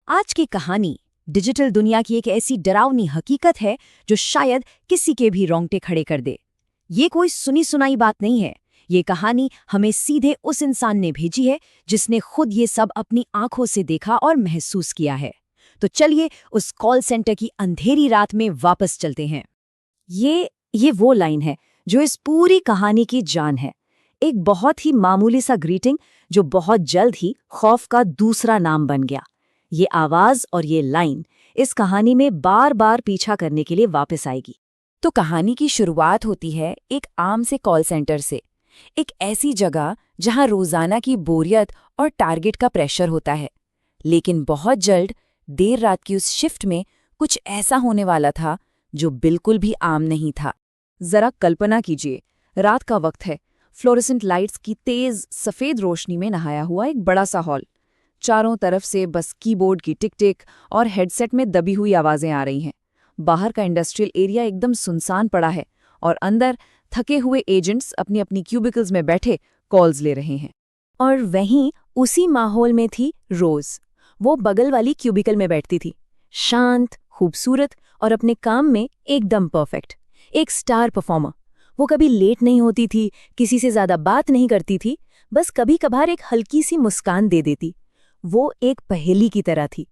आज की कहानी डिजिटल दुनिया की एक ऐसी डरावनी हकीकत है जो शायद किसी के भी रोंगटे खड़े कर दे। ये कोई सुनी सुनाई बात नहीं है। ये कहानी हमें सीधे उस इंसान ने भेजी है जिसने खुद ये सब अपनी आंखों से देखा और महसूस किया है। तो चलिए उस कॉल सेंटर की अंधेरी रात में वापस चलते हैं। ये वो लाइन है जो इस पूरी कहानी की जान है। एक बहुत ही मामूली सा ग्रीटिंग जो बहुत जल्द ही खौफ का दूसरा नाम बन गया। ये आवाज और ये लाइन इस कहानी में बार बार पीछा करने के लिए वापस आएगी। तो कहानी की शुरुआत होती है एक आम से कॉल सेंटर से, एक ऐसी जगह जहां रोजाना की बोरियत और टारगेट का प्रेशर होता है। लेकिन बहुत जल्द देर रात की उस शिफ्ट में कुछ ऐसा होने वाला था जो बिल्कुल भी आम नहीं था। जरा कल्पना कीजिए, रात का वक्त है, फ्लोरेसेंट लाइट्स की तेज सफेद रोशनी में नहाया हुआ एक बड़ा सा हॉल। चारों तरफ से बस कीबोर्ड की टिक टिक और हेडसेट में दबी हुई आवाजें आ रही हैं। बाहर का इंडस्ट्रियल एरिया एकदम सुनसान पड़ा है और अंदर थके हुए एजेंट्स अपनी अपनी क्यूबिकल्स में बैठे कॉल्स ले रहे हैं। और वहीं उसी माहौल में थी रोज। वो बगल वाली क्यूबिकल में बैठती थी, शांत, खूबसूरत और अपने काम में एकदम परफेक्ट, एक स्टार परफॉर्मर। वो कभी लेट नहीं होती थी, किसी से ज्यादा बात नहीं करती थी, बस कभी कभार एक हल्की सी मुस्कान दे देती। वो एक पहेली की तरह थी।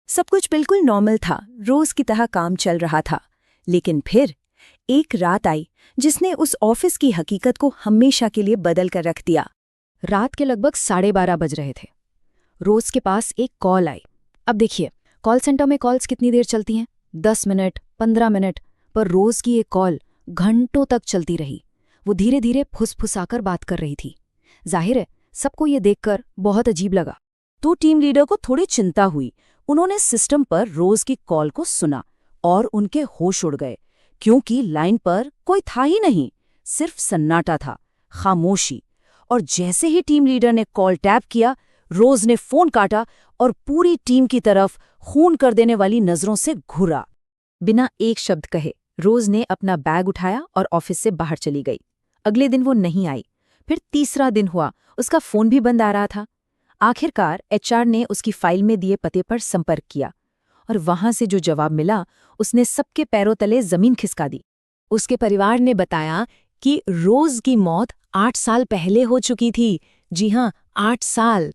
सब कुछ बिल्कुल नॉर्मल था, रोज की तरह काम चल रहा था। लेकिन फिर एक रात आई जिसने उस ऑफिस की हकीकत को हमेशा के लिए बदल कर रख दिया। रात के लगभग 12:30 बज रहे थे। रोज के पास एक कॉल आई। अब देखिए, कॉल सेंटर में कॉल्स कितनी देर चलती हैं? 10 मिनट, 15 मिनट। पर रोज की एक कॉल घंटों तक चलती रही। वो धीरे धीरे फुसफुसाकर बात कर रही थी। जाहिर है, सबको ये देखकर बहुत अजीब लगा। तो टीम लीडर को थोड़ी चिंता हुई। उन्होंने सिस्टम पर रोज की कॉल को सुना और उनके होश उड़ गए, क्योंकि लाइन पर कोई था ही नहीं, सिर्फ सन्नाटा था, खामोशी। और जैसे ही टीम लीडर ने कॉल टैप किया, रोज ने फोन काटा और पूरी टीम की तरफ खून कर देने वाली नजरों से घूरा। बिना एक शब्द कहे रोज ने अपना बैग उठाया और ऑफिस से बाहर चली गई। अगले दिन वो नहीं आई। फिर तीसरा दिन हुआ, उसका फोन भी बंद आ रहा था। आखिरकार एचआर ने उसकी फाइल में दिए पते पर संपर्क किया और वहां से जो जवाब मिला उसने सबके पैरों तले जमीन खिसका दी। उसके परिवार ने बताया कि रोज की मौत 8 साल पहले हो चुकी थी। जी हां, 8 साल।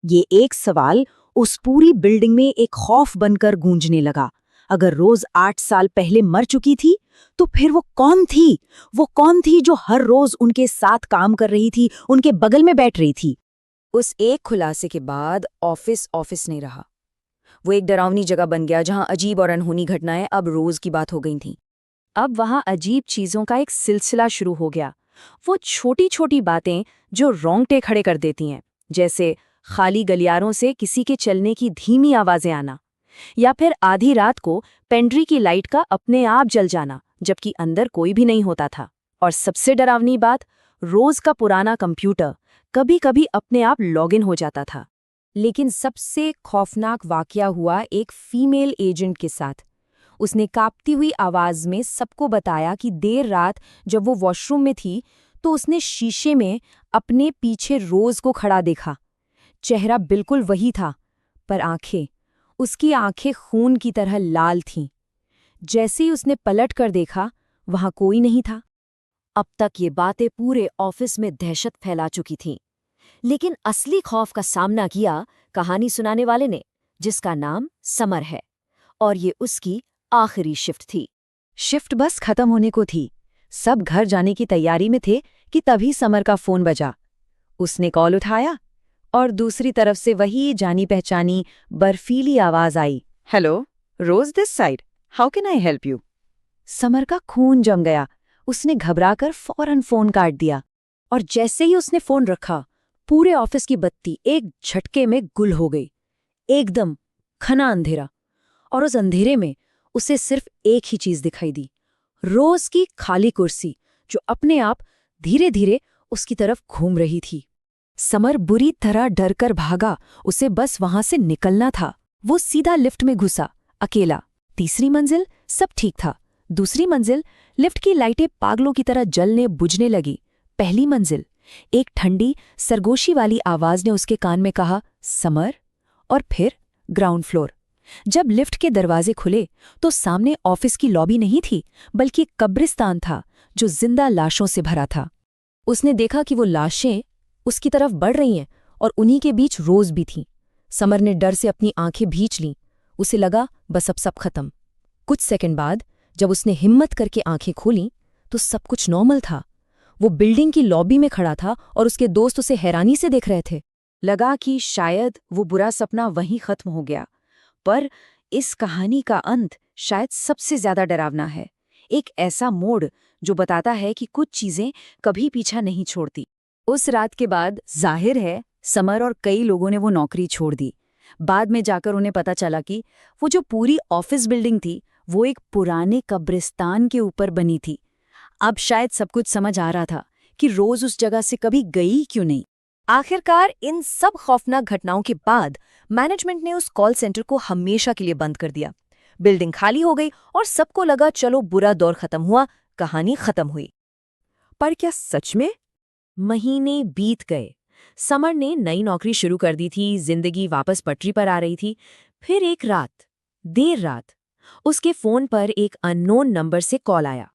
ये एक सवाल उस पूरी बिल्डिंग में एक खौफ बनकर गूंजने लगा। अगर रोज 8 साल पहले मर चुकी थी, तो फिर वो कौन थी? वो कौन थी जो हर रोज उनके साथ काम कर रही थी, उनके बगल में बैठ रही थी? उस एक खुलासे के बाद ऑफिस नहीं रहा। वो एक डरावनी जगह बन गया जहां अजीब और अनहोनी घटनाएं अब रोज की बात हो गई थीं। अब वहां अजीब चीजों का एक सिलसिला शुरू हो गया। वो छोटी छोटी बातें जो रोंगटे खड़े कर देती हैं, जैसे खाली गलियारों से किसी के चलने की धीमी आवाजें आना, या फिर आधी रात को पेंट्री की लाइट का अपने आप जल जाना जबकि अंदर कोई भी नहीं होता था। और सबसे डरावनी बात, रोज का पुराना कंप्यूटर कभी कभी अपने आप लॉगिन हो जाता था। लेकिन सबसे खौफनाक वाकया हुआ एक फीमेल एजेंट के साथ। उसने कांपती हुई आवाज में सबको बताया कि देर रात जब वो वॉशरूम में थी तो उसने शीशे में अपने पीछे रोज को खड़ा देखा। चेहरा बिल्कुल वही था, पर उसकी आंखें खून की तरह लाल थीं। जैसे ही उसने पलट कर देखा, वहां कोई नहीं था। अब तक ये बातें पूरे ऑफिस में दहशत फैला चुकी थीं। लेकिन असली खौफ का सामना किया कहानी सुनाने वाले ने, जिसका नाम समर है। और ये उसकी आखिरी शिफ्ट थी। शिफ्ट बस खत्म होने को थी। सब घर जाने की तैयारी में थे कि तभी समर का फोन बजा। उसने कॉल उठाया और दूसरी तरफ से वही जानी पहचानी बर्फीली आवाज आई, hello, Rose this side, how can I help you? Samar का खून जम गया। उसने घबराकर फौरन फोन काट दिया। और जैसे ही उसने फोन रखा, पूरे ऑफिस की बत्ती एक झटके में गुल हो गई। एकदम घना अंधेरा। और उस अंधेरे में उसे सिर्फ एक ही चीज दिखाई दी, रोज की खाली कुर्सी जो अपने आप धीरे धीरे उसकी तरफ घूम रही थी। समर बुरी तरह डर कर भागा। उसे बस वहां से निकलना था। वो सीधा लिफ्ट में घुसा, अकेला। तीसरी मंजिल सब ठीक था। दूसरी मंजिल, लिफ्ट की लाइटें पागलों की तरह जलने बुझने लगी। पहली मंजिल, एक ठंडी सरगोशी वाली आवाज ने उसके कान में कहा, समर। और फिर ग्राउंड फ्लोर, जब लिफ्ट के दरवाजे खुले तो सामने ऑफिस की लॉबी नहीं थी, बल्कि एक कब्रिस्तान था जो जिंदा लाशों से भरा था। उसने देखा कि वो लाशें उसकी तरफ बढ़ रही हैं और उन्हीं के बीच रोज भी थीं। समर ने डर से अपनी आंखें भींच लीं। उसे लगा बस अब सब खत्म। कुछ सेकंड बाद जब उसने हिम्मत करके आंखें खोलीं तो सब कुछ नॉर्मल था। वो बिल्डिंग की लॉबी में खड़ा था और उसके दोस्त उसे हैरानी से देख रहे थे। लगा कि शायद वो बुरा सपना वहीं खत्म हो गया, पर इस कहानी का अंत शायद सबसे ज्यादा डरावना है। एक ऐसा मोड़ जो बताता है कि कुछ चीजें कभी पीछा नहीं छोड़ती। उस रात के बाद जाहिर है समर और कई लोगों ने वो नौकरी छोड़ दी। बाद में जाकर उन्हें पता चला कि वो जो पूरी ऑफिस बिल्डिंग थी वो एक पुराने कब्रिस्तान के ऊपर बनी थी। अब शायद सब कुछ समझ आ रहा था कि रोज उस जगह से कभी गई क्यों नहीं। आखिरकार इन सब खौफनाक घटनाओं के बाद मैनेजमेंट ने उस कॉल सेंटर को हमेशा के लिए बंद कर दिया। बिल्डिंग खाली हो गई और सबको लगा चलो बुरा दौर खत्म हुआ, कहानी खत्म हुई। पर क्या सच में? महीने बीत गए। समर ने नई नौकरी शुरू कर दी थी, जिंदगी वापस पटरी पर आ रही थी। फिर एक रात, देर रात, उसके फोन पर एक अननोन नंबर से कॉल आया।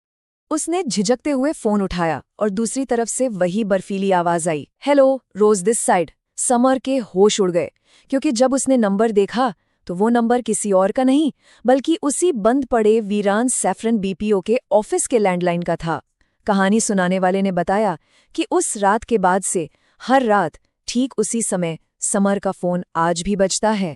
उसने झिझकते हुए फोन उठाया और दूसरी तरफ से वही बर्फीली आवाज आई, hello, Rose this side. Samar के होश उड़ गए, क्योंकि जब उसने नंबर देखा तो वो नंबर किसी और का नहीं बल्कि उसी बंद पड़े वीरान सैफरन बीपीओ के ऑफिस के लैंडलाइन का था। कहानी सुनाने वाले ने बताया कि उस रात के बाद से हर रात ठीक उसी समय समर का फोन आज भी बजता है।